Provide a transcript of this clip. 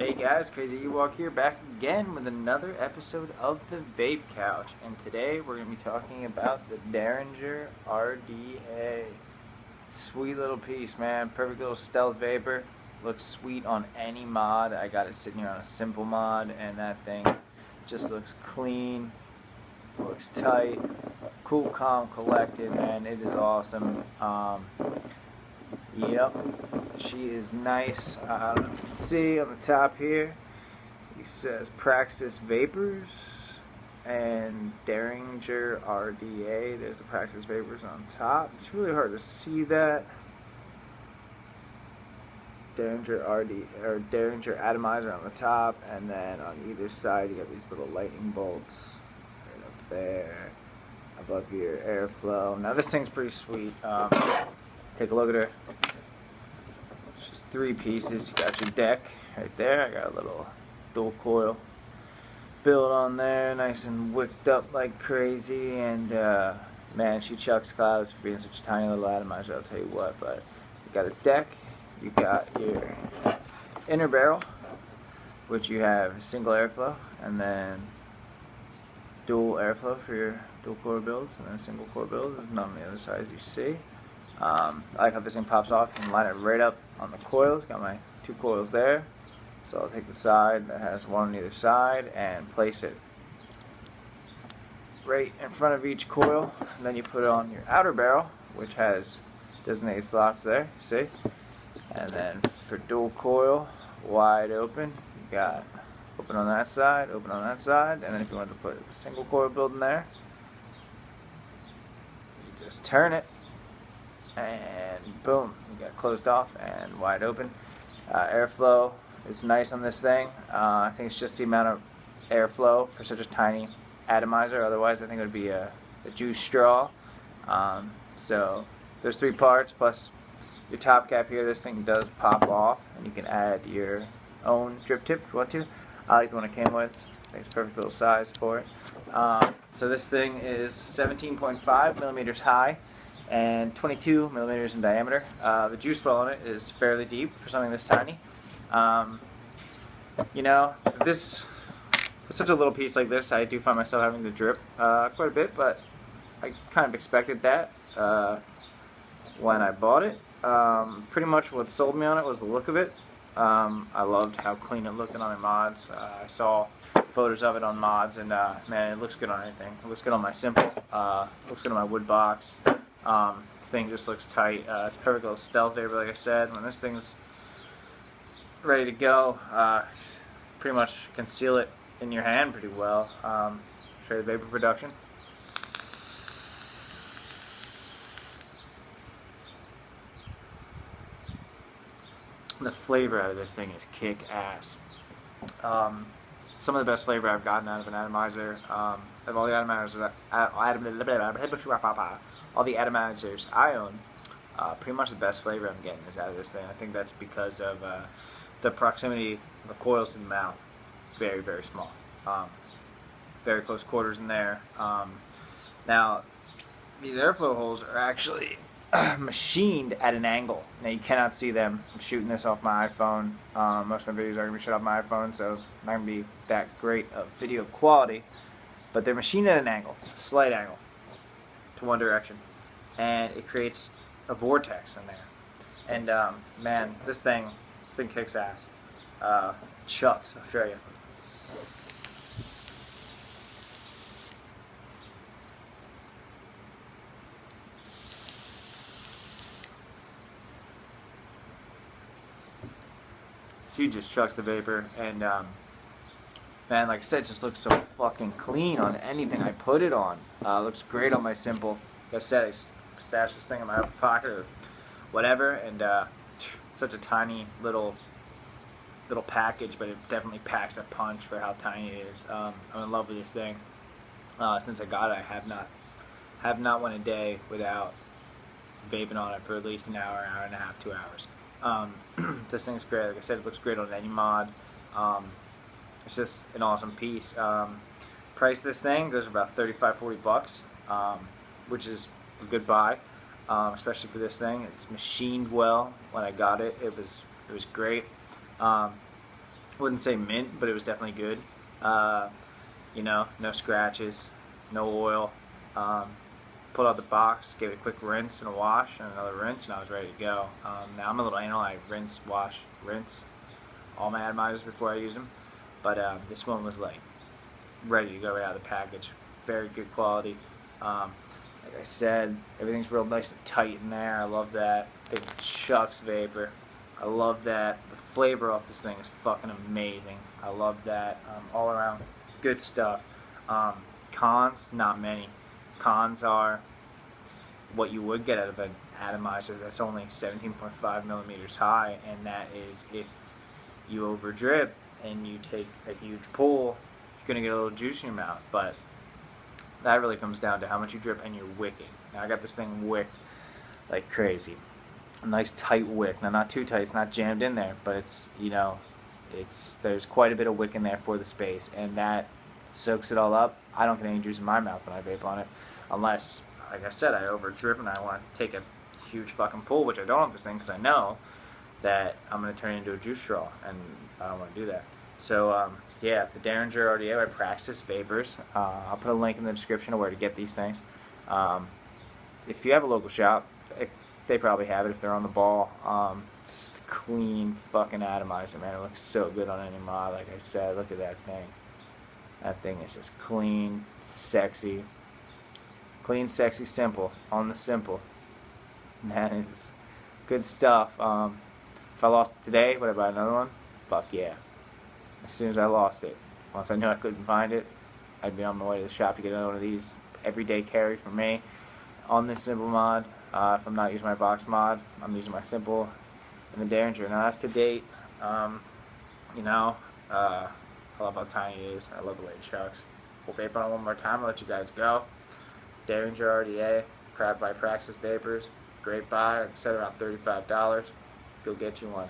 Hey guys, Crazy Ewok here, back again with another episode of the Vape Couch, and today we're going to be talking about the Derringer RDA. Sweet little piece, man. Perfect little stealth vapor. Looks sweet on any mod. I got it sitting here on a simple mod, and that thing just looks clean, looks tight, cool, calm, collected, man. It is awesome. Yep, she is nice. You can see on the top here, it says Praxis Vapors and Derringer RDA. There's the Praxis Vapors on top. It's really hard to see that. Derringer or Derringer atomizer on the top, and then on either side you got these little lightning bolts right up there above your airflow. Now this thing's pretty sweet. Take a look at her. She's three pieces. You got your deck right there. I got a little dual coil build on there, nice and wicked up like crazy. And man, she chucks clouds for being such a tiny little atomizer, I'll tell you what. But you got a deck. You got your inner barrel, which you have single airflow, and then dual airflow for your dual core builds, and then single core builds. There's none on the other side, as you see. I like how this thing pops off and line it right up on the coils. Got my two coils there. So I'll take the side that has one on either side and place it right in front of each coil. And then you put it on your outer barrel, which has designated slots there, see? And then for dual coil, wide open, you got open on that side, open on that side. And then if you want to put a single coil build in there, you just turn it. And boom, you got it closed off and wide open. Airflow is nice on this thing. I think it's just the amount of airflow for such a tiny atomizer. Otherwise, I think it would be a juice straw. So there's three parts plus your top cap here. This thing does pop off, and you can add your own drip tip if you want to. I like the one it came with. I think it's perfect little size for it. So this thing is 17.5 millimeters high and 22 millimeters in diameter. The juice well on it is fairly deep for something this tiny. You know, this with such a little piece like this, I do find myself having to drip quite a bit, but I kind of expected that when I bought it. Pretty much what sold me on it was the look of it. I loved how clean it looked on my mods. I saw photos of it on mods, and man, it looks good on anything. It looks good on my simple. Looks good on my wood box. Thing just looks tight. It's perfect little stealth vapor, like I said. When this thing's ready to go, pretty much conceal it in your hand pretty well. Show you the vapor production. The flavor out of this thing is kick-ass. Some of the best flavor I've gotten out of an atomizer, of all the atomizers, I own, pretty much the best flavor I'm getting is out of this thing. I think that's because of the proximity of the coils to the mouth. Very, very small. Very close quarters in there. Now, these airflow holes are actually machined at an angle. Now you cannot see them. I'm shooting this off my iPhone. Most of my videos are going to be shot off my iPhone, so not going to be that great of video quality. But they're machined at an angle, slight angle, to one direction, and it creates a vortex in there. And man, this thing kicks ass. Chucks, I'll show you. She just chucks the vapor, and man, like I said, it just looks so fucking clean on anything I put it on. Looks great on my simple. Like I said, I stashed this thing in my upper pocket or whatever, and such a tiny little package, but it definitely packs a punch for how tiny it is. I'm in love with this thing. Since I got it, I have not went a day without vaping on it for at least an hour, hour and a half, 2 hours. This thing's great. Like I said, it looks great on any mod. It's just an awesome piece. Price this thing goes for about $35–40, which is a good buy, especially for this thing. It's machined well. When I got it, it was great. Wouldn't say mint, but it was definitely good. Uh, you know, no scratches, no oil. Um, Pulled out the box, gave it a quick rinse and a wash and another rinse, and I was ready to go. Now I'm a little anal. I rinse, wash, rinse all my atomizers before I use them. But this one was like ready to go right out of the package. Very good quality. Like I said, everything's real nice and tight in there. I love that. Big chucks vapor. I love that. The flavor off this thing is fucking amazing. I love that. All around good stuff. Cons, not many. Cons are what you would get out of an atomizer that's only 17.5 millimeters high, and that is if you over drip and you take a huge pull, you're going to get a little juice in your mouth. But that really comes down to how much you drip and you're wicking. Now I got this thing wicked like crazy. A nice tight wick. Now not too tight, it's not jammed in there, but it's, you know, there's quite a bit of wick in there for the space, and that soaks it all up. I don't get any juice in my mouth when I vape on it, unless, like I said, I over drip and I want to take a huge fucking pull, which I don't with this thing because I know that I'm going to turn it into a juice straw, and I don't want to do that. So, yeah, the Derringer RDA by Praxis Vapors. I'll put a link in the description of where to get these things. If you have a local shop, they probably have it if they're on the ball. Just a clean fucking atomizer, man. It looks so good on any mod, like I said. Look at that thing. That thing is just clean, sexy. Clean, sexy, simple. On the simple. That is good stuff. If I lost it today, would I buy another one? Fuck yeah. As soon as I lost it. Once I knew I couldn't find it, I'd be on my way to the shop to get another one of these. Everyday carry for me on this simple mod. If I'm not using my box mod, I'm using my simple and the Derringer. Now that's to date. You know, I love how tiny it is. I love the way it chucks. We'll vape on it one more time. I'll let you guys go. Derringer RDA, by Praxis Vapors. Great buy. Like I said, around $35. Go get you one.